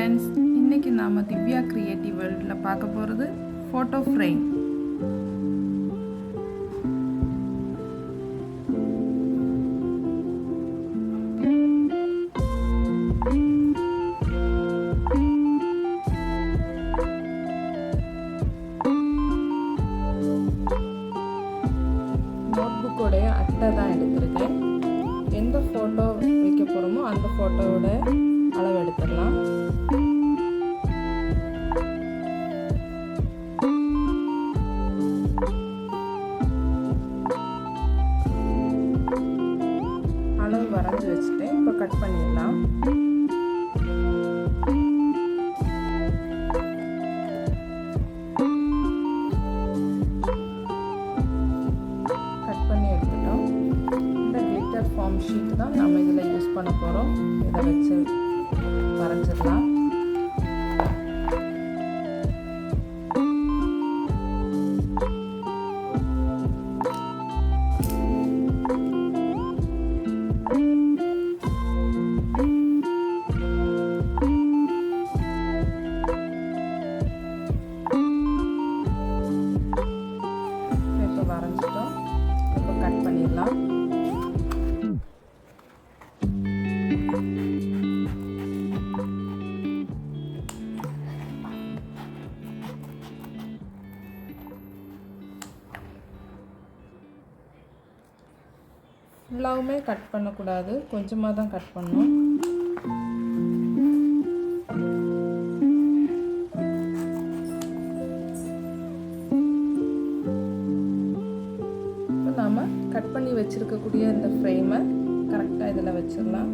Friends, இன்றைக்கி நாம் Divya creative வேர்ல்டில் பார்க்க போகிறது ஃபோட்டோ ஃப்ரேம். நோட்புக்கோடைய அட்டை தான் எடுத்திருக்கேன். எந்த ஃபோட்டோ வைக்க போகிறோமோ அந்த ஃபோட்டோவோட அளவு எடுத்துடலாம். அளவு வரைஞ்சி வச்சுட்டேன். இப்போ கட் பண்ணிடலாம். கட் பண்ணி எடுத்துட்டோம். இந்த கிளிட்டர் ஃபார்ம் ஷீட் தான் நம்ம இதில் யூஸ் பண்ண போகிறோம். இதை வச்சு வரைஞ்சிடலாம். வரைஞ்சிட்டோம். இப்போ கட் பண்ணிடலாம். ஃபுல்லாகவுமே கட் பண்ணக்கூடாது, கொஞ்சமாக தான் கட் பண்ணணும். நாம் கட் பண்ணி வச்சுருக்கக்கூடிய இந்த ஃப்ரேமை கரெக்டாக இதில் வச்சிடலாம்.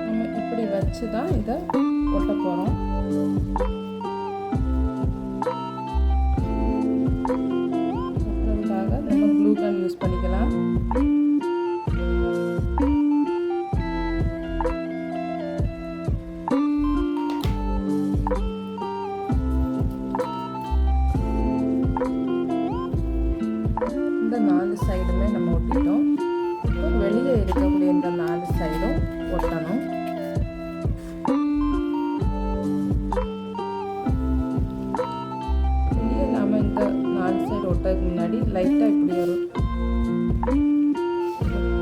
நம்ம இப்படி வச்சு தான் இதை ஒட்ட போகிறோம். ஒட்டுறதுக்காக நம்ம க்ளூ கன் யூஸ் பண்ணிக்கலாம். இந்த 4 சைடுமே நம்ம ஒட்டிட்டோம். இப்போ வெளியே இருக்கக்கூடிய இந்த 4 சைடும் ஒட்டணும். வெளியே நாம் இந்த 4 சைடு ஒட்டதுக்கு முன்னாடி லைட்டாக இப்படி ஒரு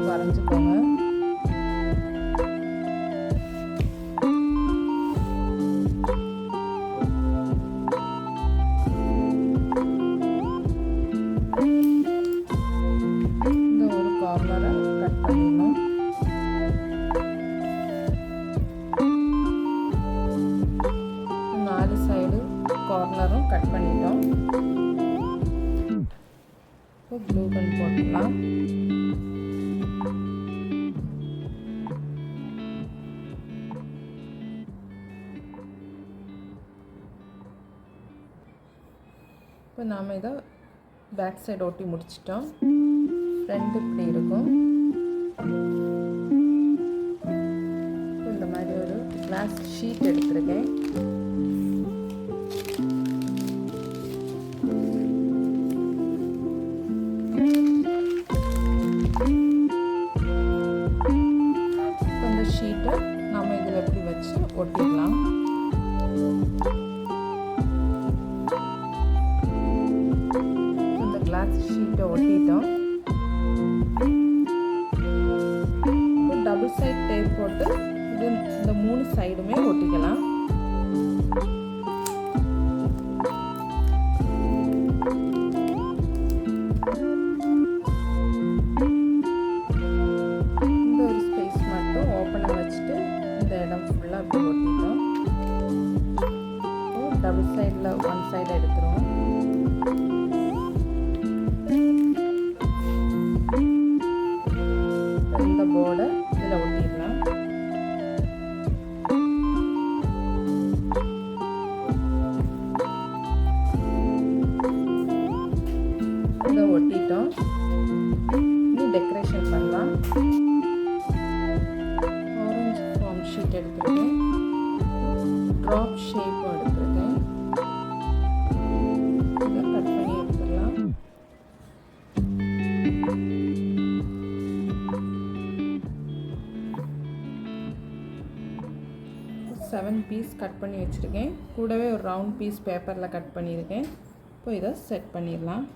வரைஞ்சிக்கோங்க. கட் பண்ணிடணும். நாலு சைடு கார்னரும் கட் பண்ணிட்டோம். இப்போ க்ளூ கன் போட்டுடலாம். இப்போ நாம் இதை பேக் சைடு ஒட்டி முடிச்சிட்டோம். ஃப்ரண்ட் இப்படி இருக்கும். இந்த மாதிரி ஒரு கிளாஸ் ஷீட் எடுத்திருக்கேன். இந்த ஷீட்டை நம்ம இதில் எப்படி வச்சு ஒட்டிடலாம். இந்த கிளாஸ் ஷீட்டை ஒட்டிட்டோம். டபுள் சைட் டேப் போட்டு இந்த 3 சைடுமே ஒட்டிக்கலாம். இந்த ஒரு ஸ்பேஸ் மட்டும் ஓப்பனாக வச்சுட்டு இந்த இடம் ஃபுல்லாக அப்படி ஒட்டிட்டோம். டபுள் சைடில் 1 சைடு எடுத்துருவோம். இந்த போர்டை இதில் ஒட்டிடலாம். இதை ஒட்டிட்டோம். இனி டெக்கரேஷன் பண்ணலாம். ஆரஞ்சு ஃபார்ம் ஷீட் எடுத்துருக்கேன். ட்ராப் ஷேப்பும் எடுத்துருக்கேன். இதை கட் பண்ணி எடுத்துடலாம். 7 பீஸ் கட் பண்ணி வச்சுருக்கேன். கூடவே ஒரு ரவுண்ட் பீஸ் பேப்பரில் கட் பண்ணியிருக்கேன். இப்போ இதை செட் பண்ணிடலாம்.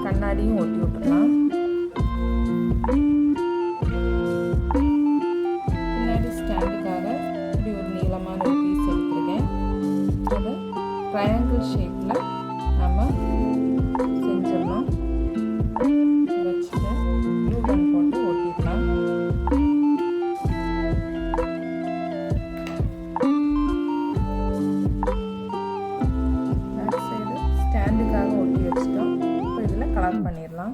கண்ணாடியும் ஒட்டி விட்டுடலாம். பின்னாடி ஸ்டாண்டுக்காக இப்படி ஒரு நீளமான ஒரு பீஸ் எடுத்துருக்கேன். அதை ட்ரையாங்கிள் ஷேப்பில் நம்ம செஞ்சிடணும். வச்சுட்டு க்ளூ கன் போட்டு ஒட்டிடலாம். பேக் சைடு ஸ்டாண்டுக்காக ஒட்டி வச்சுட்டோம். கலர் பண்ணிடலாம்.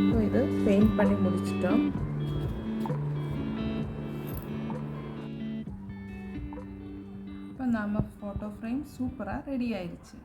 ஸோ இது பெயிண்ட் பண்ணி முடிச்சிட்டோம். இப்போ நம்ம ஃபோட்டோ ஃப்ரேம் சூப்பராக ரெடி ஆயிடுச்சு.